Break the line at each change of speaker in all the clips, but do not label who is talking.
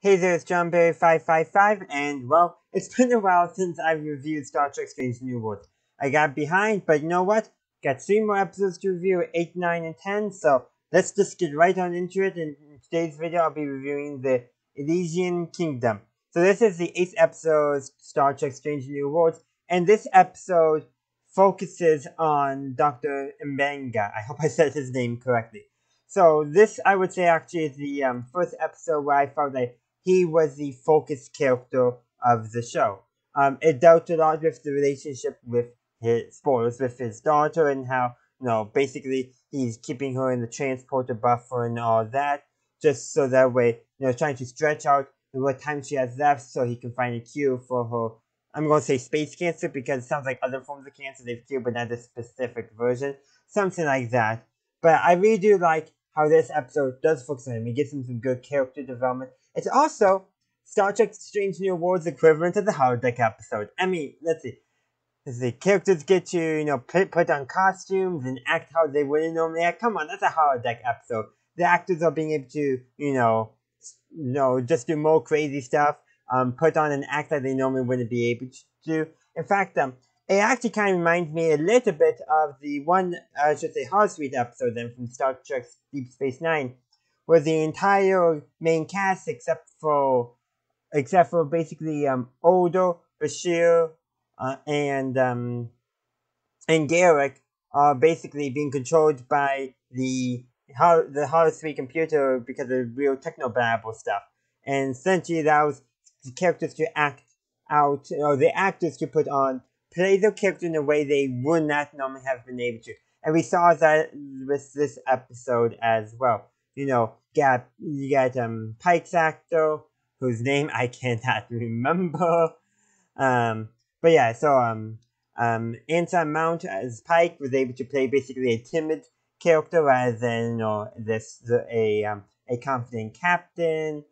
Hey there, it's JohnBerry555, and well, it's been a while since I've reviewed Star Trek Strange New Worlds. I got behind, but you know what? Got 3 more episodes to review, 8, 9, and 10, so let's just get right on into it. In today's video, I'll be reviewing the Elysian Kingdom. So this is the 8th episode, Star Trek Strange New Worlds, and this episode focuses on Dr. Mbenga. I hope I said his name correctly. So this, I would say, actually is the first episode where I felt like he was the focus character of the show. It dealt a lot with the relationship with with his daughter, and how, basically he's keeping her in the transporter buffer and all that, just so that way, trying to stretch out what time she has left so he can find a cure for her. I'm going to say space cancer because it sounds like other forms of cancer they've cured, but not a specific version. Something like that. But I really do like how this episode does focus on him. It gives him some good character development. It's also Star Trek Strange New Worlds equivalent to the holodeck episode. I mean, let's see. The characters get to, put on costumes and act how they wouldn't normally act. Come on, that's a holodeck episode. The actors are being able to, just do more crazy stuff. Put on an act that they normally wouldn't be able to do. In fact, it actually kind of reminds me a little bit of the one, I should say, Holosuite episode then from Star Trek Deep Space Nine, where the entire main cast, except for basically Odo, Bashir, and Garrick, are basically being controlled by the Holosuite computer because of real technobabble stuff, and essentially allows the characters to act out, or the actors to play their character in a way they would not normally have been able to. And we saw that with this episode as well. You got Pike's actor, whose name I cannot remember. But yeah, so Anson Mount as Pike was able to play basically a timid character rather than a confident captain.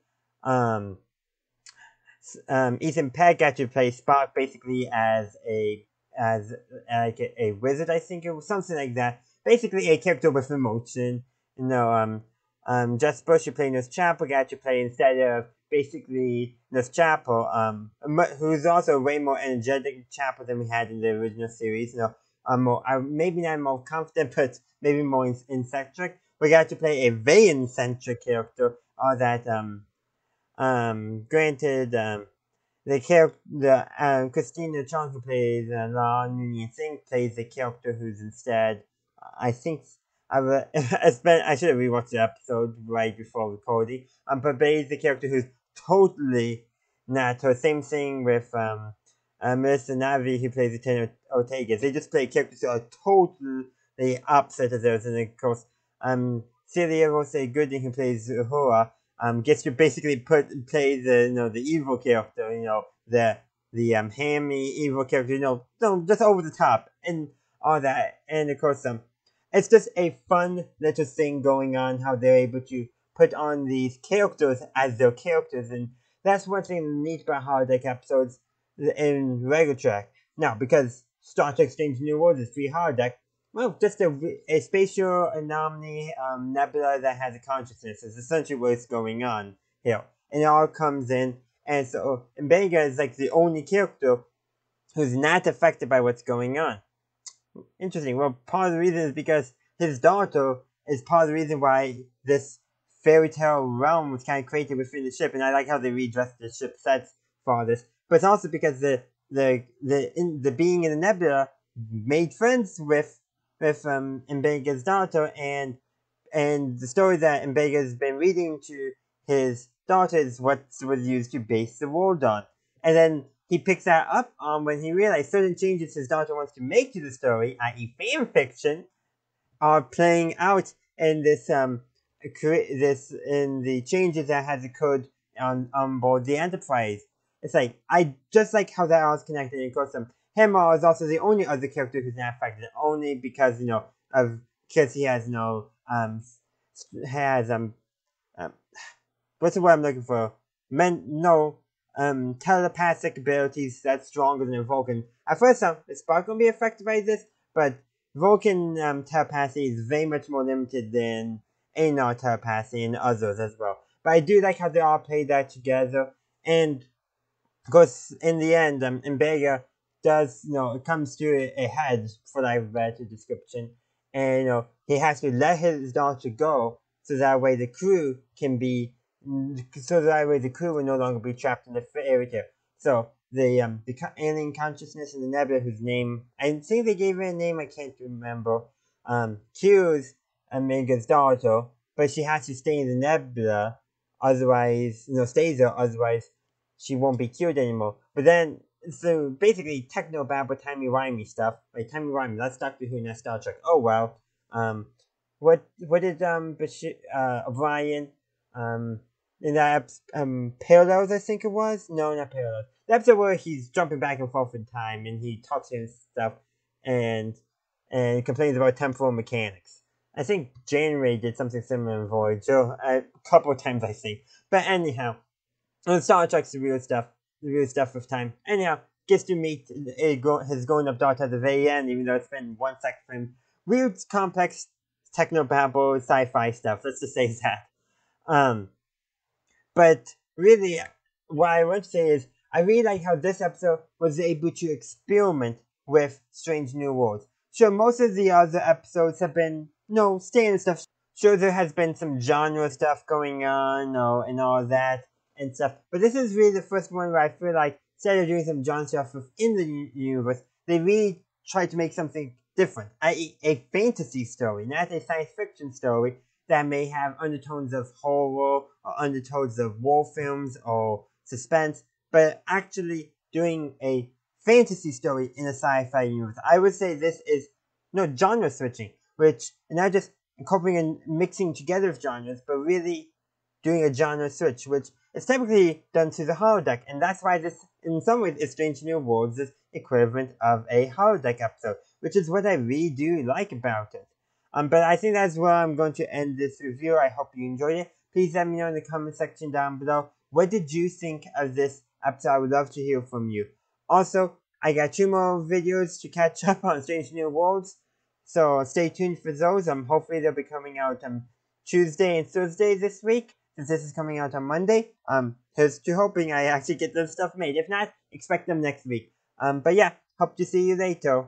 Ethan Peck got to play Spock basically as like a wizard, I think it was something like that. Basically a character with emotion. Jess Bush, who played Nurse Chapel, got to play instead of basically Nurse Chapel, who's also way more energetic Chapel than we had in the original series. Maybe not more confident, but maybe more eccentric. We got to play a very eccentric character, or that granted, Christina Chong, who plays La Noonien Singh, plays the character who's instead, I think, I should have rewatched the episode right before recording, but plays the character who's totally not her. Same thing with Melissa Navi, who plays Lieutenant Ortega. They just play characters who are totally opposite of those, and of course, Celia Rose Gooding, who plays Uhura, gets to basically play the evil character, the hammy evil character, just over the top and all that. And of course, it's just a fun little thing going on, how they're able to put on these characters as their characters, and that's one thing neat about holodeck episodes in regular Trek. Now, because Star Trek Strange New Worlds is free holodeck, well, just a spatial anomaly nebula that has a consciousness is essentially what's going on here. And it all comes in, and so Mbenga is like the only character who's not affected by what's going on. Interesting. Well, part of the reason is because his daughter is part of the reason why this fairy tale realm was kind of created within the ship, and I like how they redressed the ship sets for this. But it's also because the being in the nebula made friends with Mbenga's daughter, and the story that Mbenga's been reading to his daughter is what was used to base the world on. And then he picks that up on when he realized certain changes his daughter wants to make to the story, i.e. fan fiction, are playing out in in the changes that has occurred on board the Enterprise. It's like, I just like how that all is connected. And of course, Hemar is also the only other character who's not affected, only because because he has what's the word I'm looking for? Telepathic abilities that's stronger than a Vulcan. At first, is Spock gonna be affected by this? But Vulcan telepathy is very much more limited than Anar telepathy and others as well. But I do like how they all play that together. And of course, in the end, Mbega does, it comes to a head, for lack of a better description. And, he has to let his daughter go so that way the crew can be, so that way the crew will no longer be trapped in the fairy tale. So, the alien consciousness in the nebula, whose name, I think they gave her a name, I can't remember, kills Omega's daughter, but she has to stay in the nebula, otherwise, stays there, otherwise she won't be killed anymore. But then, so basically, techno-babble, timey-wimey stuff. Like, timey-wimey, that's Doctor Who, not Star Trek. Oh, well. What did, O'Brien, in that, Parallels, I think it was? No, not Parallels. The episode where he's jumping back and forth in time, and he talks to himself, and complains about temporal mechanics. I think Janeway did something similar in Voyager, a couple of times, I think. But anyhow, Star Trek's the real stuff of time. Anyhow, gets to meet his grown-up daughter at the very end, even though it's been 1 second for him. Weird, complex, techno-babble, sci-fi stuff, let's just say that. But really, what I want to say is, I really like how this episode was able to experiment with Strange New Worlds. Sure, most of the other episodes have been, standard stuff. Sure, there has been some genre stuff going on, and all that and stuff. But this is really the first one where I feel like, instead of doing some genre stuff within the universe, they really tried to make something different, i.e. a fantasy story, not a science fiction story that may have undertones of horror or undertones of war films or suspense, but actually doing a fantasy story in a sci-fi universe. I would say this is genre switching, which not just incorporating and mixing together of genres, but really doing a genre switch, which is typically done to the holodeck, and that's why this, in some ways, is Strange New Worlds' is equivalent of a holodeck episode, which is what I really do like about it. But I think that's where I'm going to end this review. I hope you enjoyed it. Please let me know in the comment section down below. What did you think of this episode? I would love to hear from you. Also, I got 2 more videos to catch up on Strange New Worlds, so stay tuned for those. Hopefully they'll be coming out Tuesday and Thursday this week, since this is coming out on Monday. Here's to hoping I actually get this stuff made. If not, expect them next week. But yeah, hope to see you later.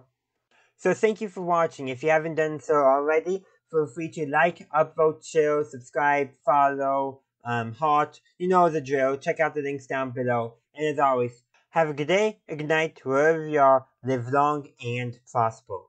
So thank you for watching. If you haven't done so already, feel free to like, upvote, share, subscribe, follow, heart. You know the drill. Check out the links down below. And as always, have a good day, a good night, wherever you are. Live long and prosper.